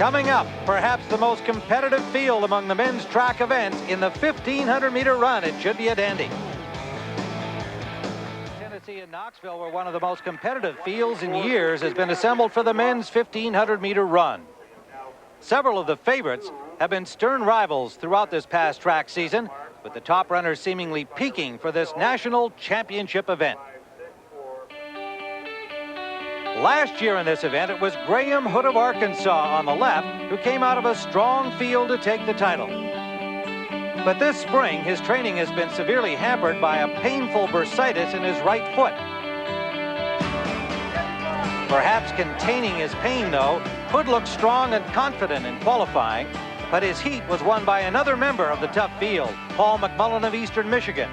Coming up, perhaps the most competitive field among the men's track events in the 1,500-meter run. It should be a dandy. Tennessee and Knoxville, where one of the most competitive fields in years has been assembled for the men's 1,500-meter run. Several of the favorites have been stern rivals throughout this past track season, with the top runners seemingly peaking for this national championship event. Last year in this event, it was Graham Hood of Arkansas on the left who came out of a strong field to take the title. But this spring, his training has been severely hampered by a painful bursitis in his right foot. Perhaps containing his pain, though, Hood looked strong and confident in qualifying, but his heat was won by another member of the tough field, Paul McMullen of Eastern Michigan.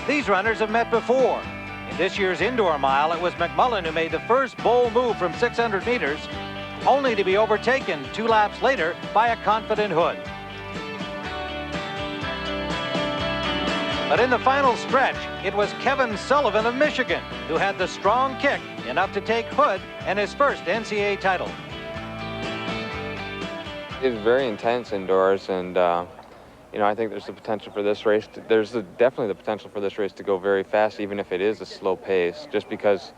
These runners have met before. In this year's indoor mile, it was McMullen who made the first bold move from 600 meters, only to be overtaken 2 laps later by a confident Hood. But in the final stretch, it was Kevin Sullivan of Michigan who had the strong kick enough to take Hood and his first NCAA title. It's very intense indoors, and you know, I think there's the potential for this race. Definitely the potential for this race to go very fast, even if it is a slow pace, just because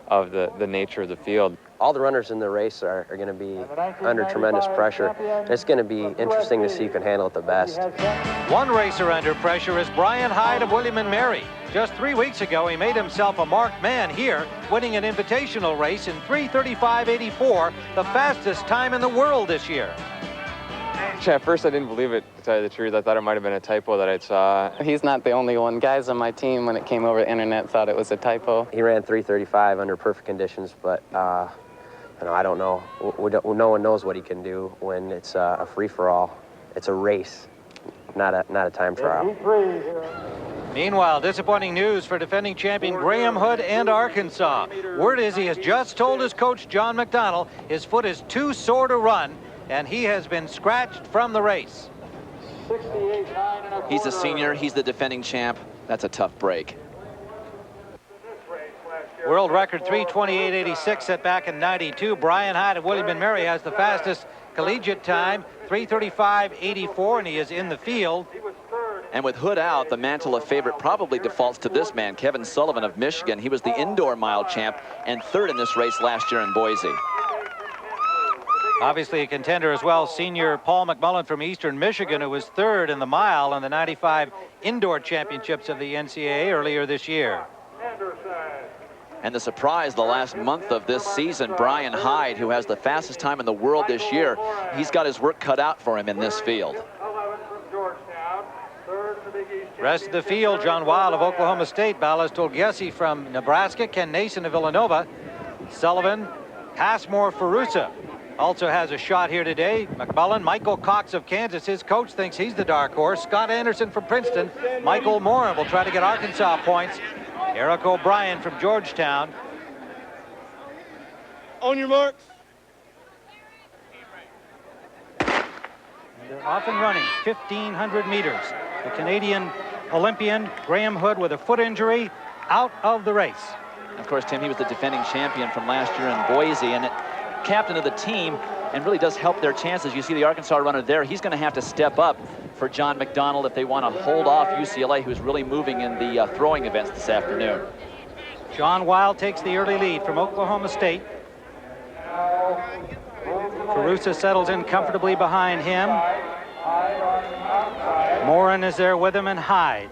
of the nature of the field. All the runners in the race are going to be under tremendous pressure. It's going to be interesting to see who can handle it the best. One racer under pressure is Brian Hyde of William & Mary. Just 3 weeks ago, he made himself a marked man here, winning an invitational race in 3:35.84, the fastest time in the world this year. At first, I didn't believe it, to tell you the truth. I thought it might have been a typo that I saw. He's not the only one. Guys on my team, when it came over the internet, thought it was a typo. He ran 3:35 under perfect conditions, but you know, I don't know. No one knows what he can do when it's a free-for-all. It's a race, not a time trial. Meanwhile, disappointing news for defending champion Graham Hood and Arkansas. Word is he has just told his coach, John McDonnell, his foot is too sore to run, and he has been scratched from the race. He's a senior, he's the defending champ. That's a tough break. World record 3:28.86 set back in '92. Brian Hyde of William & Mary has the fastest collegiate time, 3:35.84, and he is in the field. And with Hood out, the mantle of favorite probably defaults to this man, Kevin Sullivan of Michigan. He was the indoor mile champ and third in this race last year in Boise. Obviously a contender as well, senior Paul McMullen from Eastern Michigan, who was third in the mile in the '95 indoor championships of the NCAA earlier this year. And the surprise the last month of this season, Brian Hyde, who has the fastest time in the world this year, he's got his work cut out for him in this field. Rest of the field, Jon Wild of Oklahoma State, Balas Tolgesi from Nebraska, Ken Nason of Villanova, Sullivan, Passmore Furusa also has a shot here today. McMullen, Michael Cox of Kansas, his coach thinks he's the dark horse. Scott Anderson from Princeton, Michael Morin will try to get Arkansas points. Eric O'Brien from Georgetown. On your marks. And they're off and running, 1,500 meters. The Canadian Olympian Graham Hood with a foot injury out of the race. Of course, Tim, he was the defending champion from last year in Boise and captain of the team, and really does help their chances. You see the Arkansas runner there. He's going to have to step up for John McDonnell if they want to hold off UCLA, who's really moving in the throwing events this afternoon. Jon Wild takes the early lead from Oklahoma State. Furusa settles in comfortably behind him. Morin is there with him, and Hyde.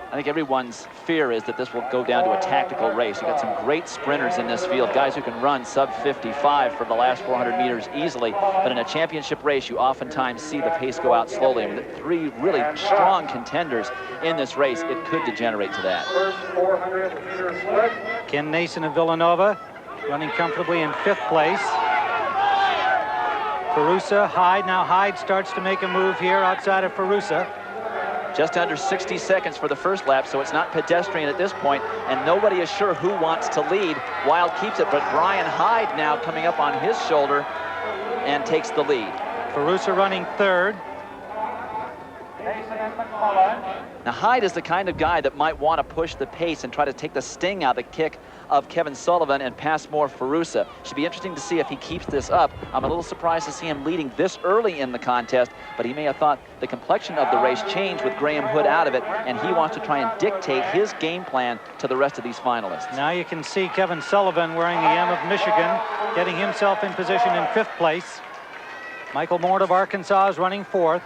I think everyone's fear is that this will go down to a tactical race. You've got some great sprinters in this field, guys who can run sub 55 for the last 400 meters easily. But in a championship race, you oftentimes see the pace go out slowly. And with 3 really strong contenders in this race, it could degenerate to that. Ken Nason of Villanova running comfortably in 5th place. Furusa, Hyde. Now Hyde starts to make a move here outside of Furusa. Just under 60 seconds for the first lap, so it's not pedestrian at this point, and nobody is sure who wants to lead. Wild keeps it, but Brian Hyde now coming up on his shoulder and takes the lead. Furusa running 3rd. Now, Hyde is the kind of guy that might want to push the pace and try to take the sting out of the kick of Kevin Sullivan and Passmore Furusa. Should be interesting to see if he keeps this up. I'm a little surprised to see him leading this early in the contest, but he may have thought the complexion of the race changed with Graham Hood out of it, and he wants to try and dictate his game plan to the rest of these finalists. Now you can see Kevin Sullivan wearing the M of Michigan, getting himself in position in 5th place. Michael Morin of Arkansas is running 4th.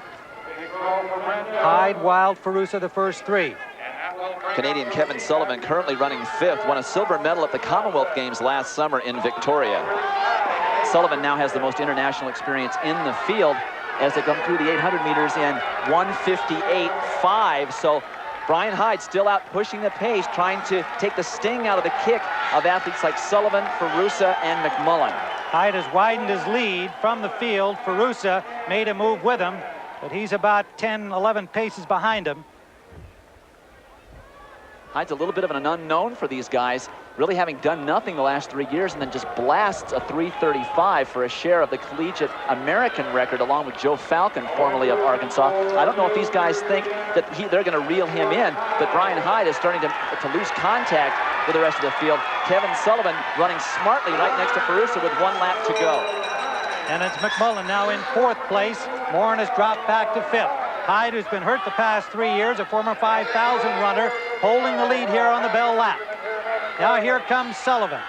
Hyde, Wild, Furusa the first 3. Canadian Kevin Sullivan currently running 5th, won a silver medal at the Commonwealth Games last summer in Victoria. Sullivan now has the most international experience in the field as they come through the 800 meters in 1:58.5. So Brian Hyde still out pushing the pace, trying to take the sting out of the kick of athletes like Sullivan, Furusa, and McMullen. Hyde has widened his lead from the field. Furusa made a move with him, but he's about 10, 11 paces behind him. Hyde's a little bit of an unknown for these guys, really having done nothing the last 3 years, and then just blasts a 3:35 for a share of the collegiate American record along with Joe Falcon, formerly of Arkansas. I don't know if these guys think that they're going to reel him in, but Brian Hyde is starting to lose contact with the rest of the field. Kevin Sullivan running smartly right next to Furusa with 1 lap to go. And it's McMullen now in 4th place. Morin has dropped back to 5th. Hyde, who's been hurt the past 3 years, a former 5,000 runner, holding the lead here on the bell lap. Now here comes Sullivan.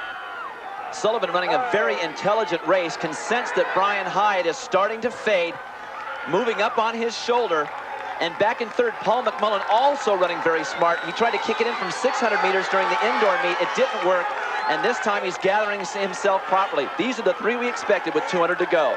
Sullivan running a very intelligent race, can sense that Brian Hyde is starting to fade, moving up on his shoulder. And back in 3rd, Paul McMullen also running very smart. He tried to kick it in from 600 meters during the indoor meet. It didn't work, and this time he's gathering himself properly. These are the 3 we expected with 200 to go.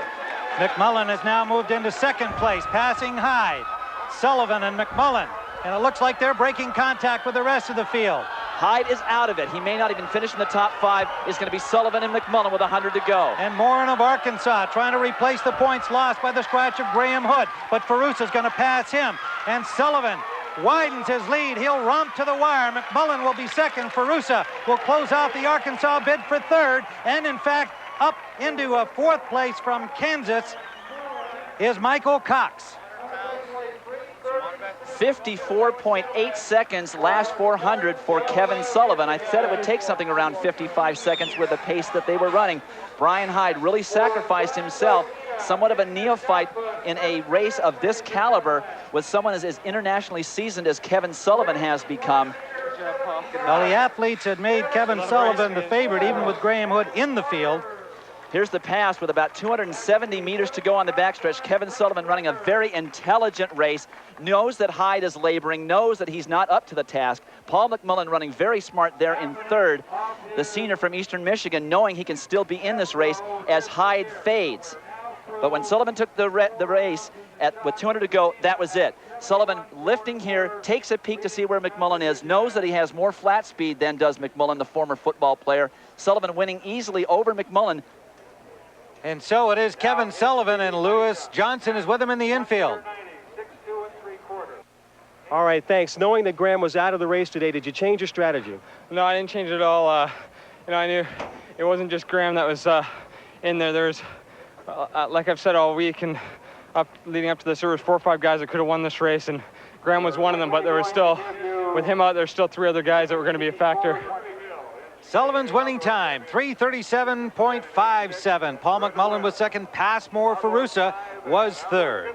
McMullen has now moved into 2nd place, passing Hyde, Sullivan, and McMullen. And it looks like they're breaking contact with the rest of the field. Hyde is out of it. He may not even finish in the top 5. It's going to be Sullivan and McMullen with 100 to go. And Morin of Arkansas trying to replace the points lost by the scratch of Graham Hood. But Furusa's going to pass him. And Sullivan widens his lead. He'll romp to the wire. McMullen will be 2nd. Furusa will close out the Arkansas bid for 3rd. And in fact, up into a 4th place from Kansas is Michael Cox. 54.8 seconds last 400 for Kevin Sullivan. I said it would take something around 55 seconds with the pace that they were running. Brian Hyde really sacrificed himself, somewhat of a neophyte in a race of this caliber with someone as internationally seasoned as Kevin Sullivan has become. Well, the athletes had made Kevin Sullivan the favorite, even with Graham Hood in the field. Here's the pass with about 270 meters to go on the backstretch. Kevin Sullivan running a very intelligent race, knows that Hyde is laboring, knows that he's not up to the task. Paul McMullen running very smart there in 3rd. The senior from Eastern Michigan knowing he can still be in this race as Hyde fades. But when Sullivan took the race with 200 to go, that was it. Sullivan lifting here, takes a peek to see where McMullen is, knows that he has more flat speed than does McMullen, the former football player. Sullivan winning easily over McMullen. And so it is Kevin Sullivan, and Lewis Johnson is with him in the infield. All right, thanks. Knowing that Graham was out of the race today, did you change your strategy? No, I didn't change it at all. I knew it wasn't just Graham that was in there. There's, like I've said all week and leading up to this, there was 4 or 5 guys that could have won this race, and Graham was one of them. But there was still, with him out, there's still 3 other guys that were going to be a factor. Sullivan's winning time, 3:37.57. Paul McMullen was 2nd. Passmore Furusa was 3rd.